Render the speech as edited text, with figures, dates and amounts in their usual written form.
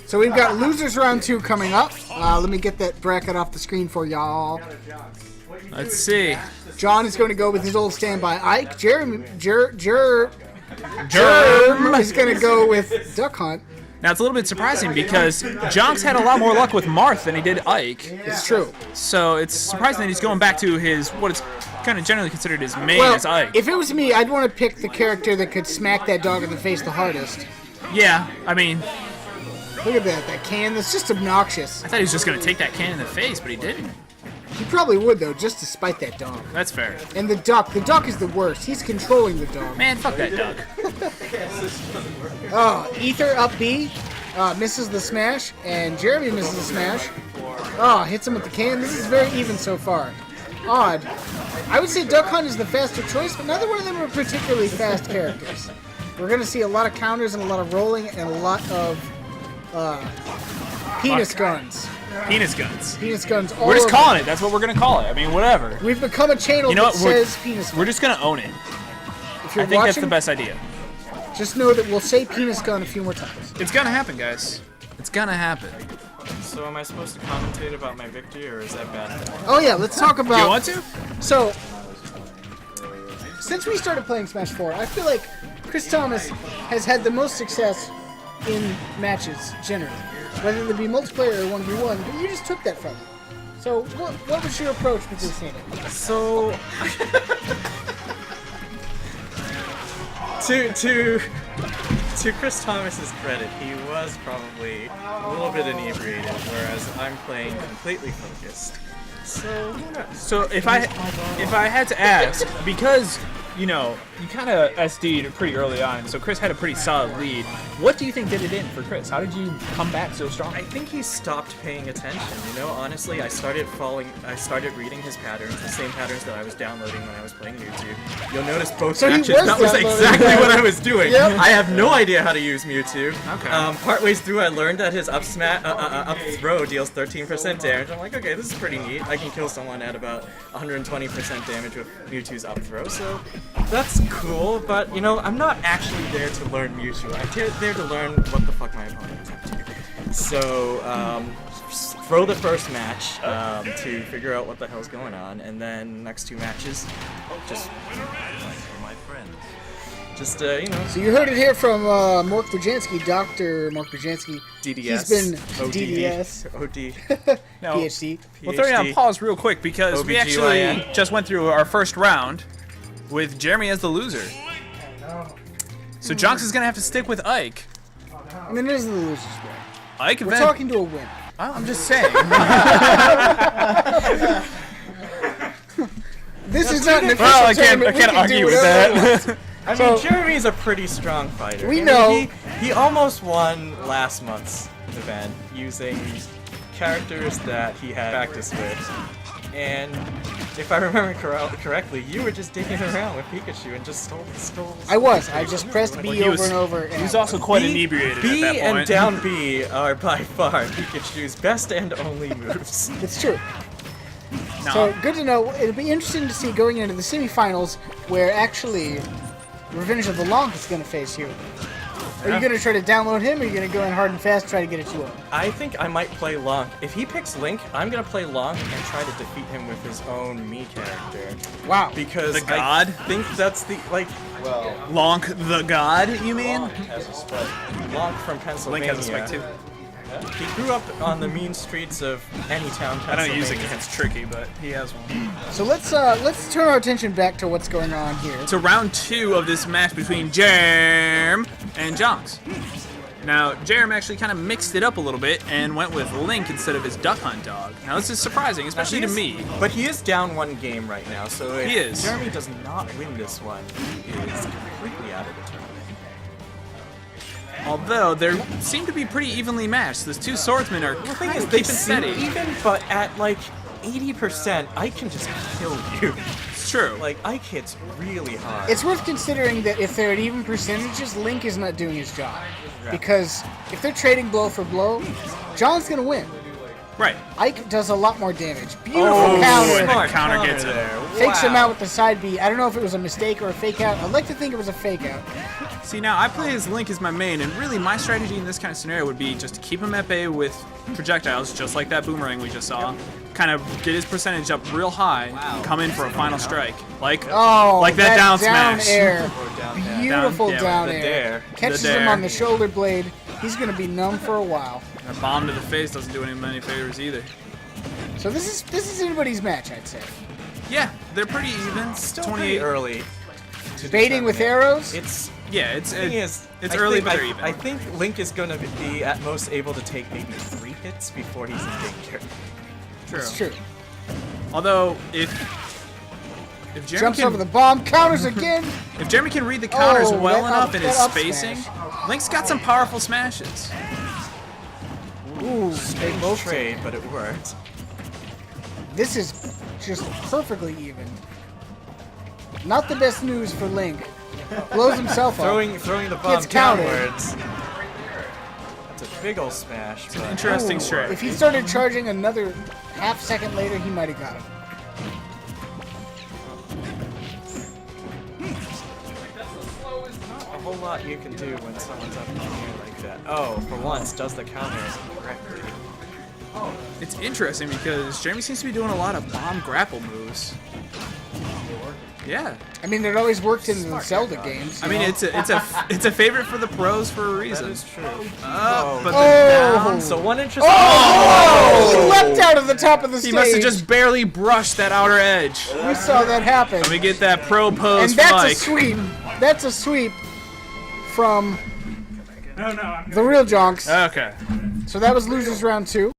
So we've got losers round 2 coming up. Let me get that bracket off the screen for y'all. Let's see. John is going to go with his old standby Ike. Jerm is going to go with Duck Hunt. Now, it's a little bit surprising because Jonx had a lot more luck with Marth than he did Ike. It's true. So it's surprising that he's going back to his, what is kind of generally considered his main as Ike. If it was me, I'd want to pick the character that could smack that dog in the face the hardest. Yeah, I mean... Look at that can. That's just obnoxious. I thought he was just going to take that can in the face, but he didn't. He probably would, though, just to spite that dog. That's fair. And the duck is the worst. He's controlling the dog. Man, fuck that duck. Oh, Ether up B, misses the smash, and Jeremy misses the smash. Oh, hits him with the can. This is very even so far. Odd. I would say Duck Hunt is the faster choice, but neither one of them are particularly fast characters. We're going to see a lot of counters and a lot of rolling and a lot of penis guns. Penis guns. Penis guns all We're just over. calling it. That's what we're going to call it. I mean, whatever. We've become a channel that says penis gun. We're just going to own it. If you're I think that's watching, the best idea. just know that we'll say penis gun a few more times. It's going to happen, guys. It's going to happen. So am I supposed to commentate about my victory, or is that bad? Oh yeah, let's talk about... Do you want to? So, since we started playing Smash 4, I feel like Chris Thomas has had the most success in matches, generally. Whether it be multiplayer or 1v1, but you just took that from him. So, what was your approach with this game? So, to Chris Thomas's credit, he was probably a little bit inebriated, whereas I'm playing completely focused. So, who knows? So if I had to ask, because you know you kind of SD'd pretty early on, so Chris had a pretty solid lead. What do you think did it in for Chris? How did you come back so strong? I think he stopped paying attention. You know, honestly, I started reading his patterns, the same patterns that I was downloading when I was playing YouTube. You'll notice both matches. That was exactly what I was doing. Yep. I have no idea how to use Mewtwo. Okay. Partways through, I learned that his up throw deals 13% damage. I'm like, okay, this is pretty neat. I can kill someone at about 120% damage with Mewtwo's up throw. So that's cool. But you know, I'm not actually there to learn Mewtwo. I'm there to learn what the fuck my opponent is up to. So, throw the first match to figure out what the hell's going on, and then next 2 matches, just you know. So you heard it here from Mark Brzezinski, Dr. Mark Brzezinski. DDS. He's been ODD. DDS. OD. No, PhD. We'll throw you on pause real quick because we actually OBGYN. just went through our first round with Jeremy as the loser. So Jonx is gonna have to stick with Ike. I mean, it is the loser's game. Ike, We're talking to a win. I'm just saying. This is not an official Well, I tournament. can't We can do argue with whatever we want. that. I mean, Jeremy's a pretty strong fighter. We I mean, know. He almost won last month's event using characters that he had practice with. And if I remember correctly, you were just digging around with Pikachu and just stole. I just pressed B he over was- and over. And He was also quite inebriated B at that point. and down B are by far Pikachu's best and only moves. It's true. No. So, good to know. It'll be interesting to see going into the semifinals where actually Revenge of the Long is going to face you. Are you going to try to download him, or are you going to go in hard and fast try to get a 2-0? I think I might play Long. If he picks Link, I'm gonna play Long and try to defeat him with his own Mii character. Wow. Because The God? I think that's the Lonk the God, you mean? Long from Link Pennsylvania. has a spike too. He grew up on the mean streets of Anytown, I Pennsylvania. don't use it because it's tricky, but he has one. So let's turn our attention back to what's going on here. To round 2 of this match between Jerm and Jonx. Now, Jerm actually kind of mixed it up a little bit and went with Link instead of his Duck Hunt dog. Now, this is surprising, especially to me. But he is down 1 game right now, so if He is. Jeremy does not win this one, he is completely out of the tournament. Although, they seem to be pretty evenly matched. Those 2 swordsmen are The thing kind is, of they keeping seem steady. even, but at like 80%, I can just kill you. It's true. Like, Ike hits really hard. It's worth considering that if they're at even percentages, Link is not doing his job. Because if they're trading blow for blow, John's going to win. Right. Ike does a lot more damage. Beautiful Oh, counter. and the counter gets it. there. Fakes him Wow. out with the side B. I don't know if it was a mistake or a fake out. I'd like to think it was a fake out. See, now I play as Link as my main, and really my strategy in this kind of scenario would be just to keep him at bay with projectiles, just like that boomerang we just saw. Kind of get his percentage up real high, and come in for a final strike. Like that down smash. Air. Or down air. Beautiful yeah, down the air. dare. Catches The him dare. on the shoulder blade. He's going to be numb for a while. A bomb to the face doesn't do him any favors either. So this is anybody's match, I'd say. Yeah, they're pretty even. Still 28 pretty early. to Baiting with determine it. arrows? It's Yeah, it's thing is, it's I early, think- but they're even. I think Link is gonna be at most able to take maybe 3 hits before he's in danger. True. It's true. Although if Jeremy Jumps can, over the bomb, counters again. if Jeremy can read the counters Oh, well that enough up- in his that up spacing, smash. Link's got some powerful smashes. Ooh, they both Trade, but it worked. This is just perfectly even. Not the best news for Link. Blows himself up. Throwing the bomb Gets countered. downwards. That's a big ol' smash. But Interesting Ooh, strat. if he started charging another half second later, he might have got him. a whole lot you can do when someone's up in the air like that. Oh, for once, does the counters correctly. It's interesting because Jeremy seems to be doing a lot of bomb grapple moves. Yeah, I mean, it always worked in the Zelda games. I mean it's a favorite for the pros for a That reason. is true. But Oh! So one interesting. Oh! He leapt out of the top of the stage. he must have just barely brushed that outer edge. We saw that happen. Let me get that pro pose And that's for a Mike. sweep. That's a sweep from the real Jonx. Okay. So that was losers round 2.